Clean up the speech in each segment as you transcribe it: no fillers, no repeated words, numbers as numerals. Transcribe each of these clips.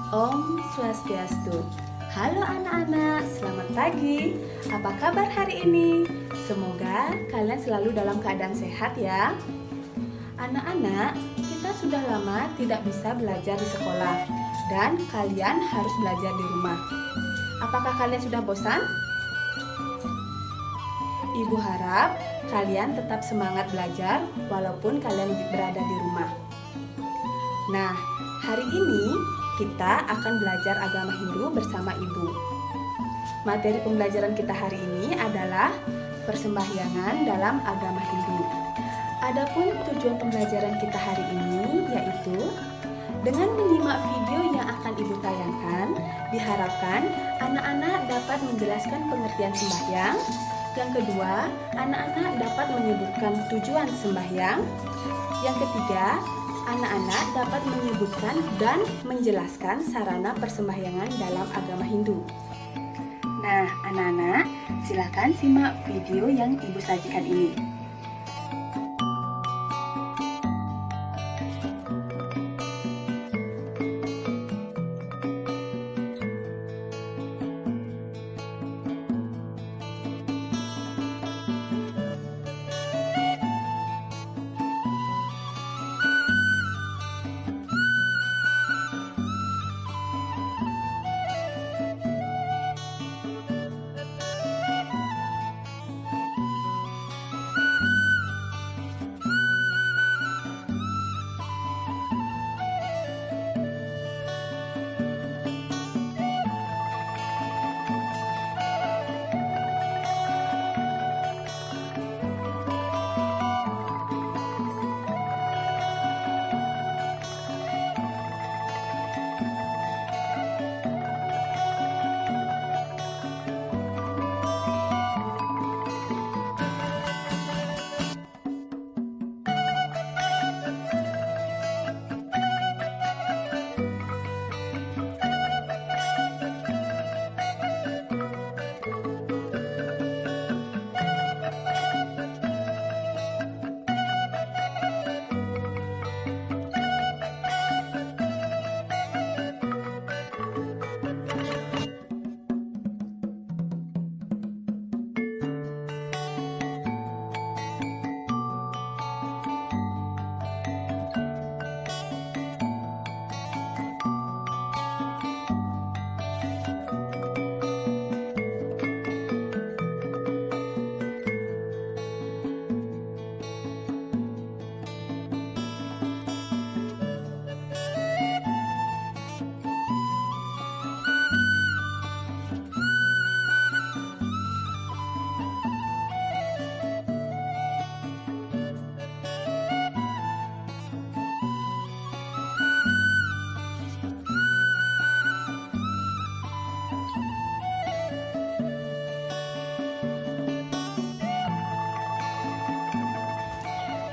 Om Swastiastu. Halo anak-anak, selamat pagi. Apa kabar hari ini? Semoga kalian selalu dalam keadaan sehat ya. Anak-anak, kita sudah lama tidak bisa belajar di sekolah dan kalian harus belajar di rumah. Apakah kalian sudah bosan? Ibu harap kalian tetap semangat belajar walaupun kalian berada di rumah. Nah, hari ini kita akan belajar agama Hindu bersama Ibu. Materi pembelajaran kita hari ini adalah persembahyangan dalam agama Hindu. Adapun tujuan pembelajaran kita hari ini yaitu dengan menyimak video yang akan Ibu tayangkan, diharapkan anak-anak dapat menjelaskan pengertian sembahyang. Yang kedua, anak-anak dapat menyebutkan tujuan sembahyang. Yang ketiga, anak-anak dapat menyebutkan dan menjelaskan sarana persembahyangan dalam agama Hindu. Nah, anak-anak, silakan simak video yang Ibu sajikan ini.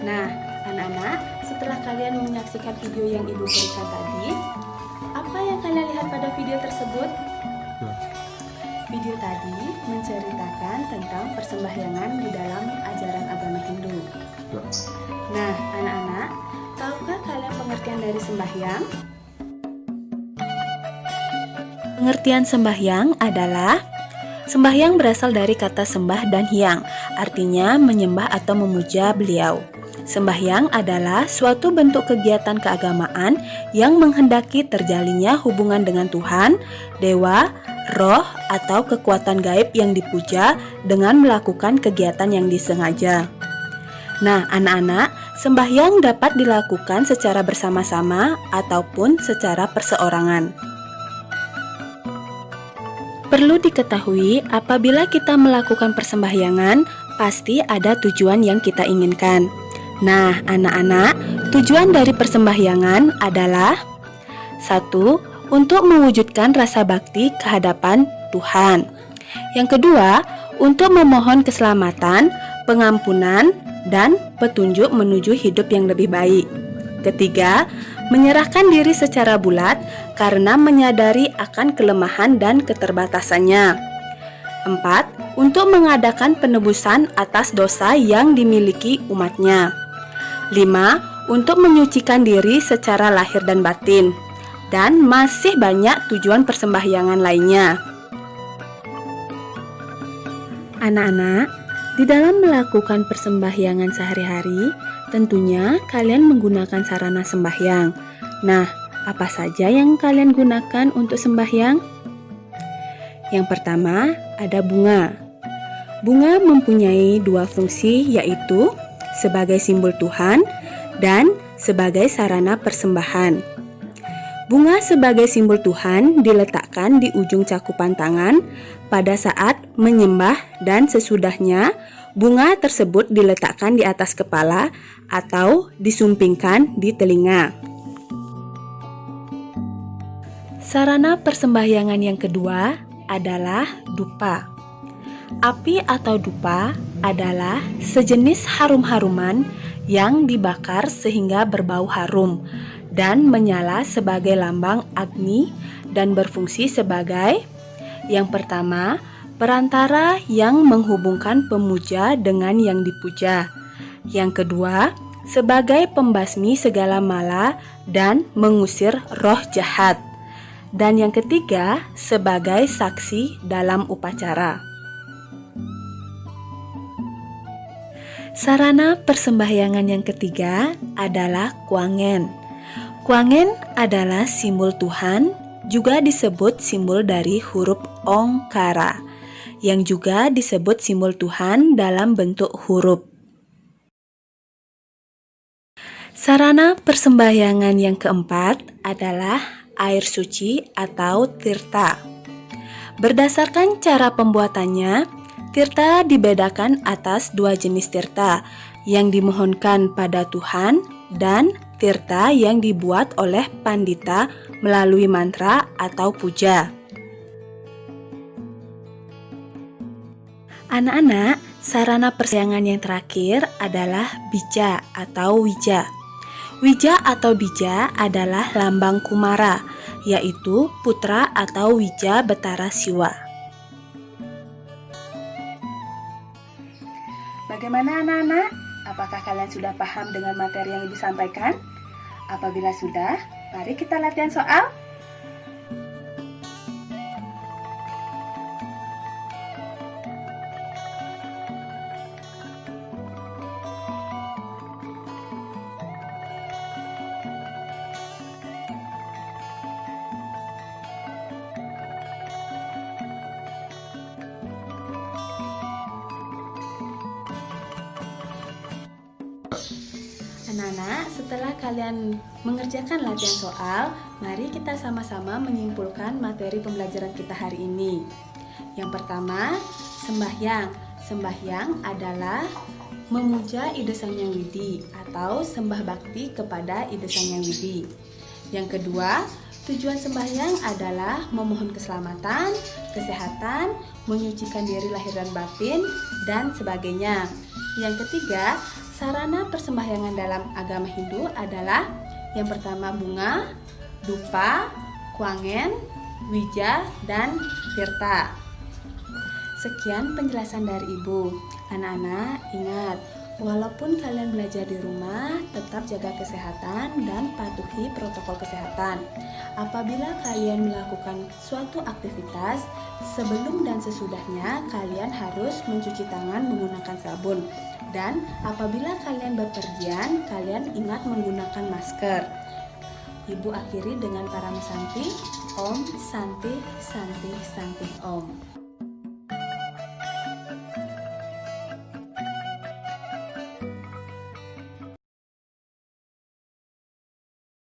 Nah, anak-anak, setelah kalian menyaksikan video yang Ibu berikan tadi, apa yang kalian lihat pada video tersebut? Video tadi menceritakan tentang persembahyangan di dalam ajaran agama Hindu. Nah, anak-anak, tahukah kalian pengertian dari sembahyang? Pengertian sembahyang adalah sembahyang berasal dari kata sembah dan hyang, artinya menyembah atau memuja beliau. Sembahyang adalah suatu bentuk kegiatan keagamaan yang menghendaki terjalinnya hubungan dengan Tuhan, dewa, roh, atau kekuatan gaib yang dipuja dengan melakukan kegiatan yang disengaja. Nah, anak-anak, sembahyang dapat dilakukan secara bersama-sama ataupun secara perseorangan. Perlu diketahui, apabila kita melakukan persembahyangan, pasti ada tujuan yang kita inginkan. Nah, anak-anak, tujuan dari persembahyangan adalah 1. Untuk mewujudkan rasa bakti kehadapan Tuhan. Yang kedua, untuk memohon keselamatan, pengampunan, dan petunjuk menuju hidup yang lebih baik. Ketiga, menyerahkan diri secara bulat karena menyadari akan kelemahan dan keterbatasannya. 4. Untuk mengadakan penebusan atas dosa yang dimiliki umatnya. 5. Untuk menyucikan diri secara lahir dan batin. dan masih banyak tujuan persembahyangan lainnya. Anak-anak, di dalam melakukan persembahyangan sehari-hari, tentunya kalian menggunakan sarana sembahyang. Nah, apa saja yang kalian gunakan untuk sembahyang? Yang pertama, ada bunga. Bunga mempunyai dua fungsi, yaitu sebagai simbol Tuhan dan sebagai sarana persembahan. Bunga sebagai simbol Tuhan diletakkan di ujung cakupan tangan pada saat menyembah, dan sesudahnya bunga tersebut diletakkan di atas kepala atau disumpingkan di telinga. Sarana persembahyangan yang kedua adalah dupa. Api atau dupa adalah sejenis harum-haruman yang dibakar sehingga berbau harum dan menyala sebagai lambang Agni dan berfungsi sebagai yang pertama, perantara yang menghubungkan pemuja dengan yang dipuja. Yang kedua, sebagai pembasmi segala mala dan mengusir roh jahat. Dan yang ketiga, sebagai saksi dalam upacara. Sarana persembahyangan yang ketiga adalah kuangen. Kuangen adalah simbol Tuhan, juga disebut simbol dari huruf Ongkara, yang juga disebut simbol Tuhan dalam bentuk huruf. Sarana persembahyangan yang keempat adalah air suci atau tirta. Berdasarkan cara pembuatannya, tirta dibedakan atas dua jenis tirta, yang dimohonkan pada Tuhan dan tirta yang dibuat oleh pandita melalui mantra atau puja. Anak-anak, sarana persembahyangan yang terakhir adalah bija atau wija. Wija atau bija adalah lambang Kumara, yaitu putra atau wija Betara Siwa. Bagaimana anak-anak? Apakah kalian sudah paham dengan materi yang Ibu sampaikan? Apabila sudah, mari kita latihan soal. Anak-anak, setelah kalian mengerjakan latihan soal, mari kita sama-sama menyimpulkan materi pembelajaran kita hari ini. Yang pertama, sembahyang. Sembahyang adalah memuja Ida Sang Hyang Widi atau sembah bakti kepada Ida Sang Hyang Widi. Yang kedua, tujuan sembahyang adalah memohon keselamatan, kesehatan, menyucikan diri lahir dan batin, dan sebagainya. Yang ketiga, sarana persembahyangan dalam agama Hindu adalah yang pertama bunga, dupa, kuangen, wija, dan tirta. Sekian penjelasan dari Ibu. Anak-anak, ingat, walaupun kalian belajar di rumah, tetap jaga kesehatan dan patuhi protokol kesehatan. Apabila kalian melakukan suatu aktivitas, sebelum dan sesudahnya kalian harus mencuci tangan menggunakan sabun. Dan apabila kalian bepergian, kalian ingat menggunakan masker. Ibu akhiri dengan para mesanti, Om Santi Santi Santi Om.